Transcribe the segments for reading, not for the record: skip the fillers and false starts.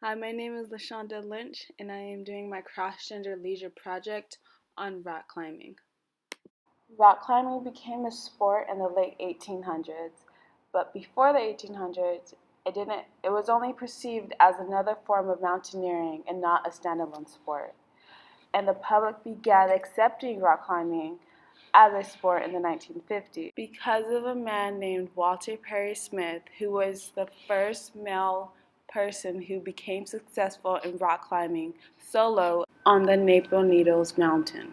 Hi, my name is LaShonda Lynch, and I am doing my cross-gender leisure project on rock climbing. Rock climbing became a sport in the late 1800s, but before the 1800s, it was only perceived as another form of mountaineering and not a standalone sport. And the public began accepting rock climbing as a sport in the 1950s because of a man named Walter Perry Smith, who was the first male person who became successful in rock climbing solo on the Maple Needles Mountain.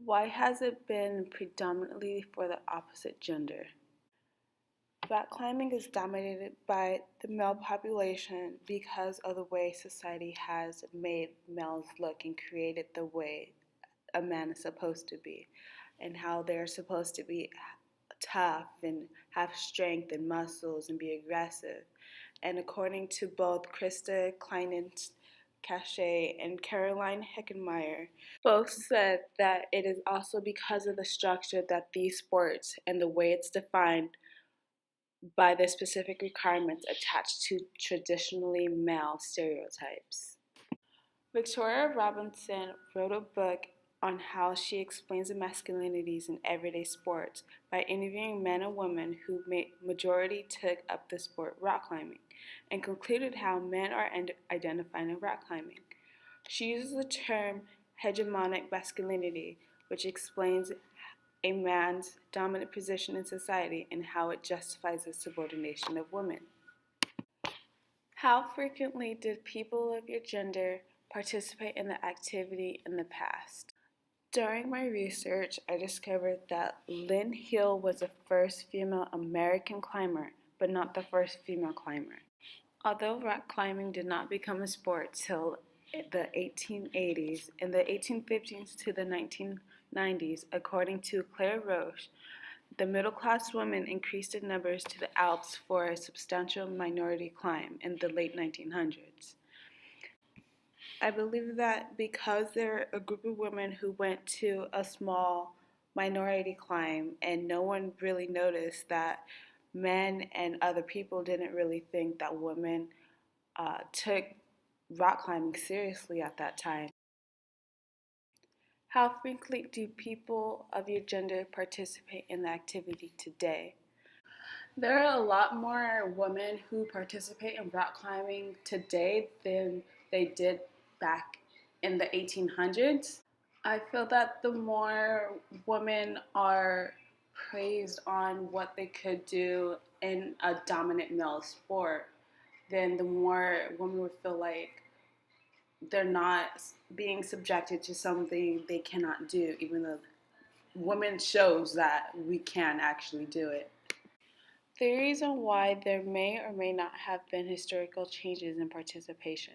Why has it been predominantly for the opposite gender? Rock climbing is dominated by the male population because of the way society has made males look and created the way a man is supposed to be, and how they're supposed to be tough and have strength and muscles and be aggressive. And according to both Krista Cheney-Cachet and Caroline Heckenmeyer, both said that it is also because of the structure that these sports and the way it's defined by the specific requirements attached to traditionally male stereotypes. Victoria Robinson wrote a book on how she explains the masculinities in everyday sports by interviewing men and women who majority took up the sport rock climbing, and concluded how men are identified in rock climbing. She uses the term hegemonic masculinity, which explains a man's dominant position in society and how it justifies the subordination of women. How frequently did people of your gender participate in the activity in the past? During my research, I discovered that Lynn Hill was the first female American climber, but not the first female climber. Although rock climbing did not become a sport till the 1880s, in the 1850s to the 1990s, according to Claire Roche, the middle-class women increased in numbers to the Alps for a substantial minority climb in the late 1900s. I believe that because there are a group of women who went to a small minority climb and no one really noticed that men and other people didn't really think that women took rock climbing seriously at that time. How frequently do people of your gender participate in the activity today? There are a lot more women who participate in rock climbing today than they did back in the 1800s. I feel that the more women are praised on what they could do in a dominant male sport, then the more women would feel like they're not being subjected to something they cannot do, even though women shows that we can actually do it. Theories on why there may or may not have been historical changes in participation.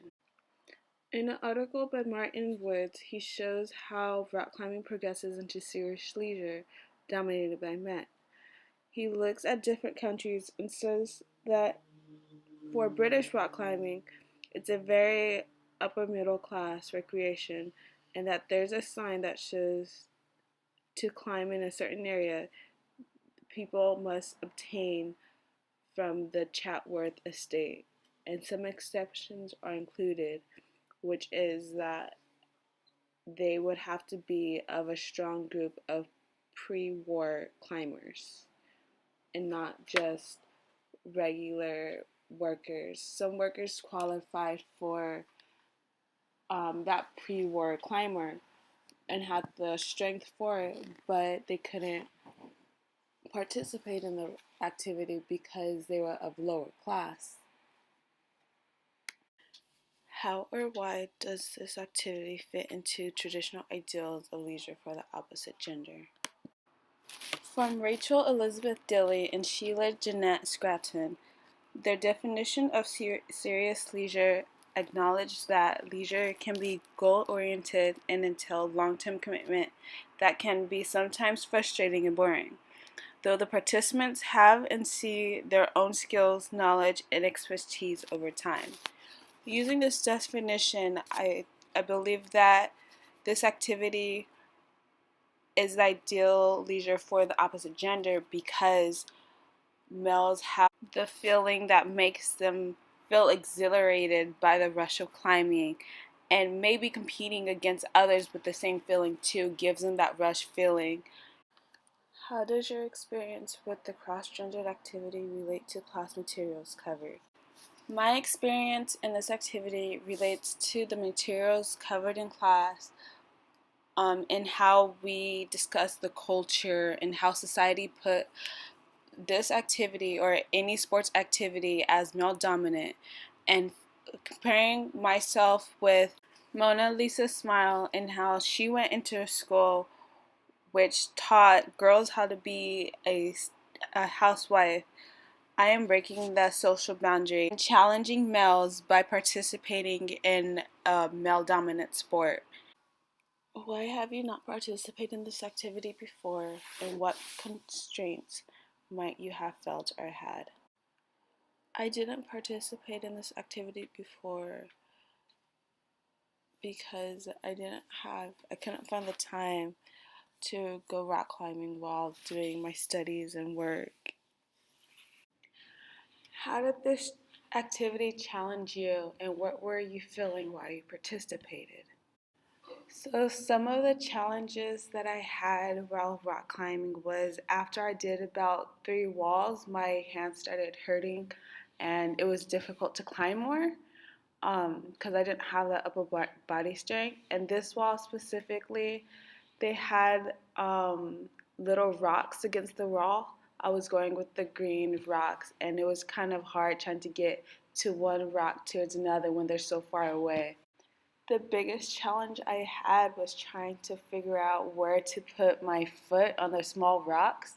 In an article by Martin Woods, he shows how rock climbing progresses into serious leisure dominated by men. He looks at different countries and says that for British rock climbing, it's a very upper middle class recreation, and that there's a sign that shows to climb in a certain area, people must obtain from the Chatsworth estate, and some exceptions are included, which is that they would have to be of a strong group of pre-war climbers and not just regular workers. Some workers qualified for that pre-war climber and had the strength for it, but they couldn't participate in the activity because they were of lower class. How or why does this activity fit into traditional ideals of leisure for the opposite gender? From Rachel Elizabeth Dilley and Sheila Jeanette Scraton, their definition of serious leisure acknowledged that leisure can be goal-oriented and entail long-term commitment that can be sometimes frustrating and boring, though the participants have and see their own skills, knowledge, and expertise over time. Using this definition, I believe that this activity is the ideal leisure for the opposite gender because males have the feeling that makes them feel exhilarated by the rush of climbing, and maybe competing against others with the same feeling too gives them that rush feeling. How does your experience with the cross-gendered activity relate to class materials covered? My experience in this activity relates to the materials covered in class, and how we discuss the culture and how society put this activity or any sports activity as male dominant, and comparing myself with Mona Lisa Smile and how she went into a school which taught girls how to be a housewife. I am breaking that social boundary and challenging males by participating in a male dominant sport. Why have you not participated in this activity before, and what constraints might you have felt or had? I didn't participate in this activity before because I couldn't find the time to go rock climbing while doing my studies and work. How did this activity challenge you, and what were you feeling while you participated? So some of the challenges that I had while rock climbing was after I did about 3 walls, my hands started hurting and it was difficult to climb more because I didn't have that upper body strength. And this wall specifically, they had little rocks against the wall. I was going with the green rocks, and it was kind of hard trying to get to one rock towards another when they're so far away. The biggest challenge I had was trying to figure out where to put my foot on the small rocks,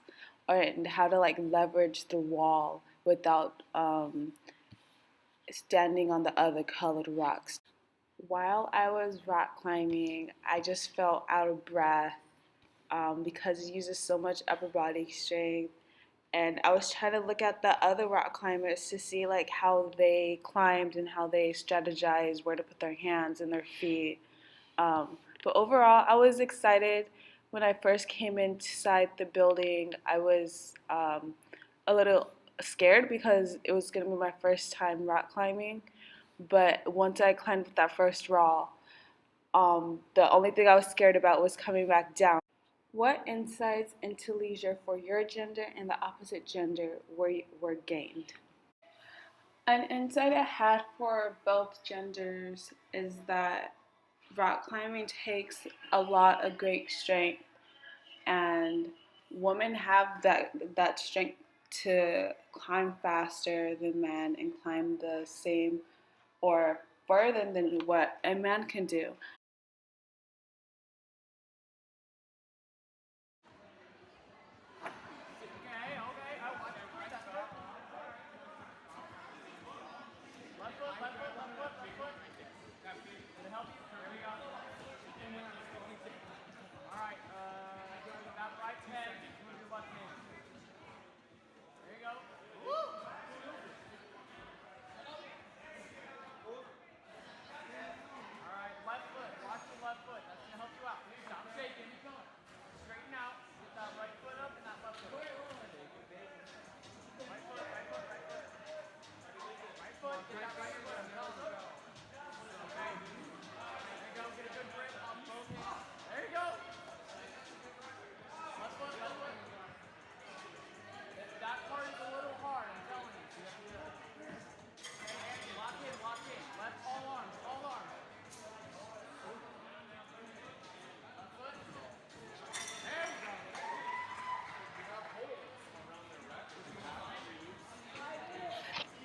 or and how to like leverage the wall without standing on the other colored rocks. While I was rock climbing, I just felt out of breath because it uses so much upper body strength. And I was trying to look at the other rock climbers to see like how they climbed and how they strategized where to put their hands and their feet. But overall, I was excited when I first came inside the building. I was a little scared because it was going to be my first time rock climbing. But once I climbed that first wall, the only thing I was scared about was coming back down. What insights into leisure for your gender and the opposite gender were gained? An insight I had for both genders is that rock climbing takes a lot of great strength, and women have that strength to climb faster than men and climb the same or further than what a man can do.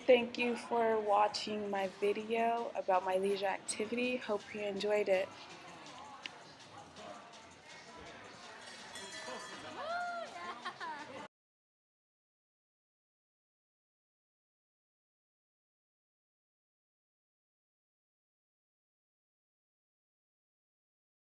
Thank you for watching my video about my leisure activity. Hope you enjoyed it.